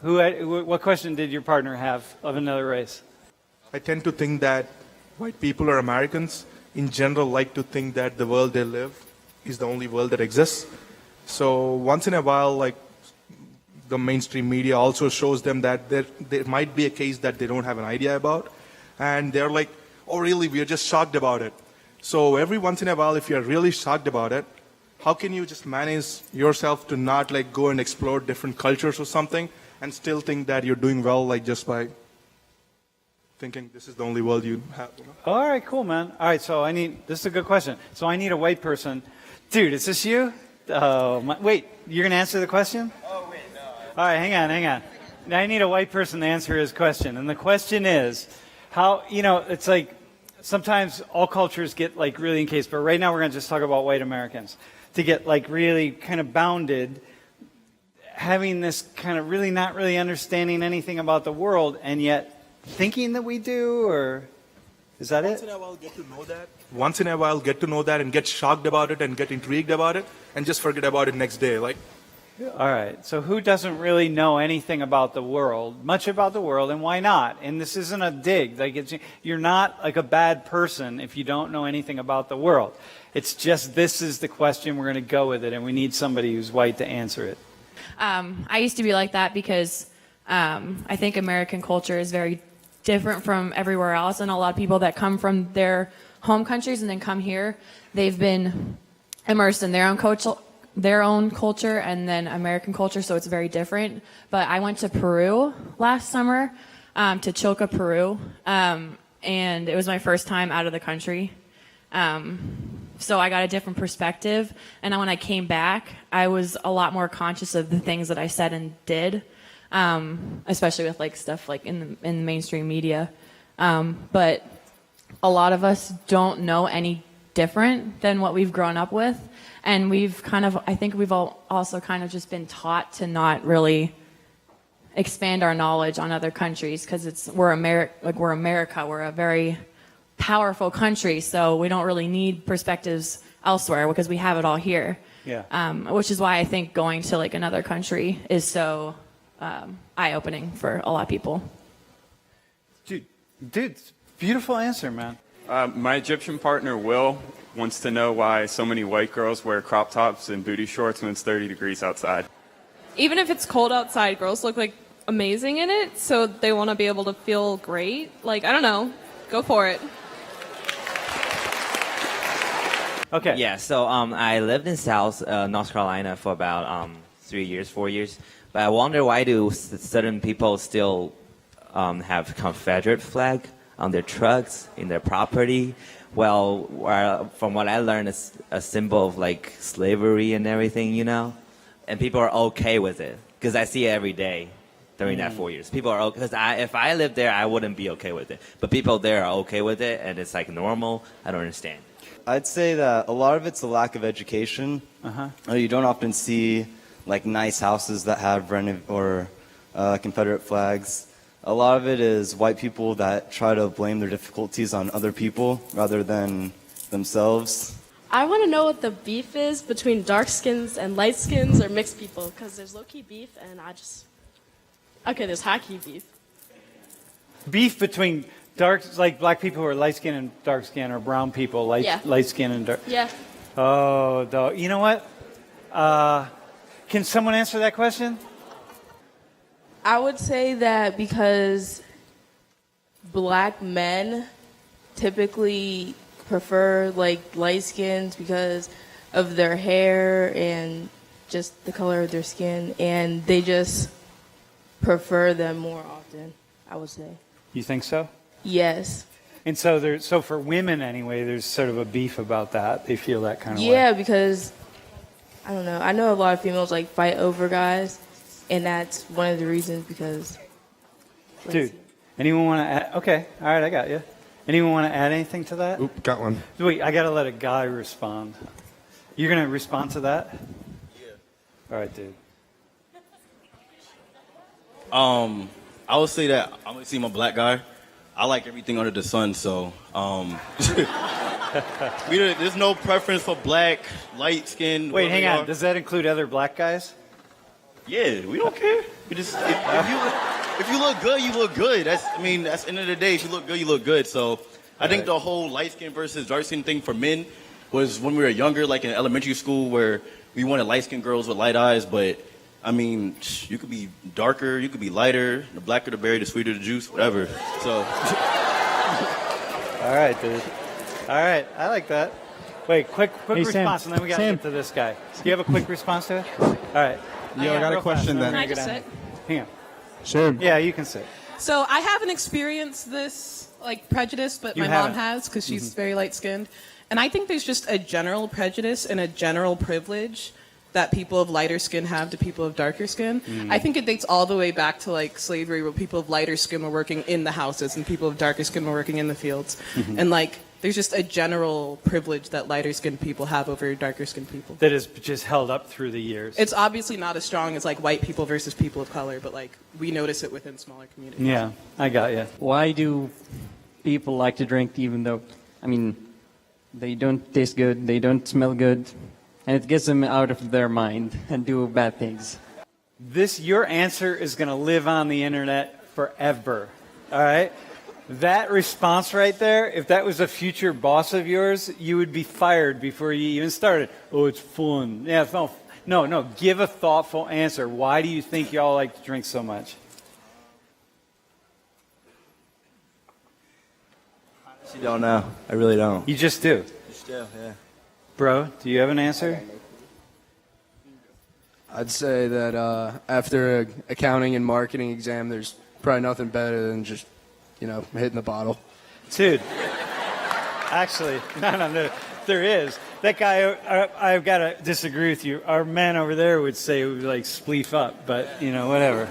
What question did your partner have of another race? I tend to think that white people or Americans in general like to think that the world they live is the only world that exists. So once in a while, like the mainstream media also shows them that there might be a case that they don't have an idea about. And they're like, oh really, we are just shocked about it. So every once in a while, if you're really shocked about it, how can you just manage yourself to not like go and explore different cultures or something and still think that you're doing well, like just by thinking this is the only world you have? You know? All right, cool, man. All right, so this is a good question. So I need a white person. Dude, is this you? Wait, you're going to answer the question? Oh, wait, no. All right, hang on. Now I need a white person to answer his question. And the question is, how, it's like sometimes all cultures get like really encased, but right now we're going to just talk about white Americans. To get like really kind of bounded, having this kind of really not really understanding anything about the world, and yet thinking that we do, or is that it? Once in a while get to know that. Once in a while get to know that and get shocked about it and get intrigued about it and just forget about it next day. Like, all right, so who doesn't really know anything about the world, much about the world, and why not? And this isn't a dig. Like, you're not like a bad person if you don't know anything about the world. It's just this is the question, we're going to go with it, and we need somebody who's white to answer it. I used to be like that because I think American culture is very different from everywhere else, and a lot of people that come from their home countries and then come here, they've been immersed in their own culture and then American culture, so it's very different. But I went to Peru last summer, to Chilca, Peru, and it was my first time out of the country. So I got a different perspective, and when I came back, I was a lot more conscious of the things that I said and did, especially with like stuff like in the mainstream media. But a lot of us don't know any different than what we've grown up with, and I think we've all also kind of just been taught to not really expand our knowledge on other countries because we're America, we're a very powerful country, so we don't really need perspectives elsewhere because we have it all here. Yeah. Which is why I think going to like another country is so eye-opening for a lot of people. Dude, beautiful answer, man. My Egyptian partner, Will, wants to know why so many white girls wear crop tops and booty shorts when it's 30 degrees outside. Even if it's cold outside, girls look like amazing in it, so they want to be able to feel great. Like, I don't know. Go for it. Okay. Yeah, so I lived in South North Carolina for about 4 years. But I wonder, why do certain people still have Confederate flag on their trucks, in their property? Well, from what I learned, it's a symbol of like slavery and everything, and people are okay with it because I see it every day during that 4 years. People are okay, because if I lived there, I wouldn't be okay with it. But people there are okay with it, and it's like normal. I don't understand. I'd say that a lot of it's a lack of education. You don't often see like nice houses that have Confederate flags. A lot of it is white people that try to blame their difficulties on other people rather than themselves. I want to know what the beef is between dark skins and light skins or mixed people, because there's low-key beef and there's high-key beef. Beef between like black people who are light skin and dark skin, or brown people, light skin and dark. Yeah. Oh, you know what? Can someone answer that question? I would say that because black men typically prefer like light skins because of their hair and just the color of their skin, and they just prefer them more often, I would say. You think so? Yes. And so for women anyway, there's sort of a beef about that. They feel that kind of way. Yeah, because I don't know. I know a lot of females like fight over guys, and that's one of the reasons because. Dude, anyone want to add? Okay, all right, I got you. Anyone want to add anything to that? Oop, got one. Wait, I got to let a guy respond. You're going to respond to that? Yeah. All right, dude. I would say that I'm gonna see my black guy. I like everything under the sun, so there's no preference for black, light skin. Wait, hang on. Does that include other black guys? Yeah, we don't care. We just if you look good, you look good. That's the end of the day. If you look good, you look good. So I think the whole light skin versus dark skin thing for men was when we were younger, like in elementary school, where we wanted light skinned girls with light eyes. But I mean, you could be darker, you could be lighter. The blacker the berry, the sweeter the juice, whatever. So. All right, dude. All right, I like that. Wait, quick Hey, Sam. response, and then we got to Sam. get to this guy. Do you have a quick response to it? All right. Yo, I got a question then. Can I just sit? Hang on. Sure. Yeah, you can sit. So I haven't experienced this like prejudice, but You my haven't. mom has because she's very light skinned. And I think there's just a general prejudice and a general privilege that people of lighter skin have to people of darker skin. I think it dates all the way back to like slavery, where people of lighter skin were working in the houses and people of darker skin were working in the fields. And like there's just a general privilege that lighter skinned people have over darker skinned people. That is just held up through the years. It's obviously not as strong as like white people versus people of color, but like we notice it within smaller communities. Yeah, I got you. Why do people like to drink even though, I mean, they don't taste good, they don't smell good, and it gets them out of their mind and do bad things? Your answer is going to live on the internet forever. All right? That response right there, if that was a future boss of yours, you would be fired before you even started. Oh, it's fun. Yeah, no. Give a thoughtful answer. Why do you think y'all like to drink so much? I don't know. I really don't. You just do. Still, yeah. Bro, do you have an answer? I'd say that after an accounting and marketing exam, there's probably nothing better than just, hitting the bottle. Dude, actually, no, there is. That guy, I've got to disagree with you. Our man over there would say it would like spleef up, but, whatever.